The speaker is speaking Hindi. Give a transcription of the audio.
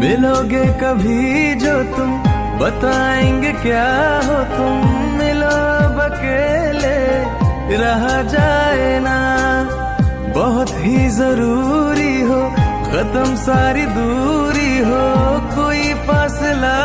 मिलोगे कभी जो तुम, बताएंगे क्या हो तुम। मिलो अब अकेले रहा जाए ना, बहुत ही जरूरी हो खत्म सारी दूरी हो, कोई फासला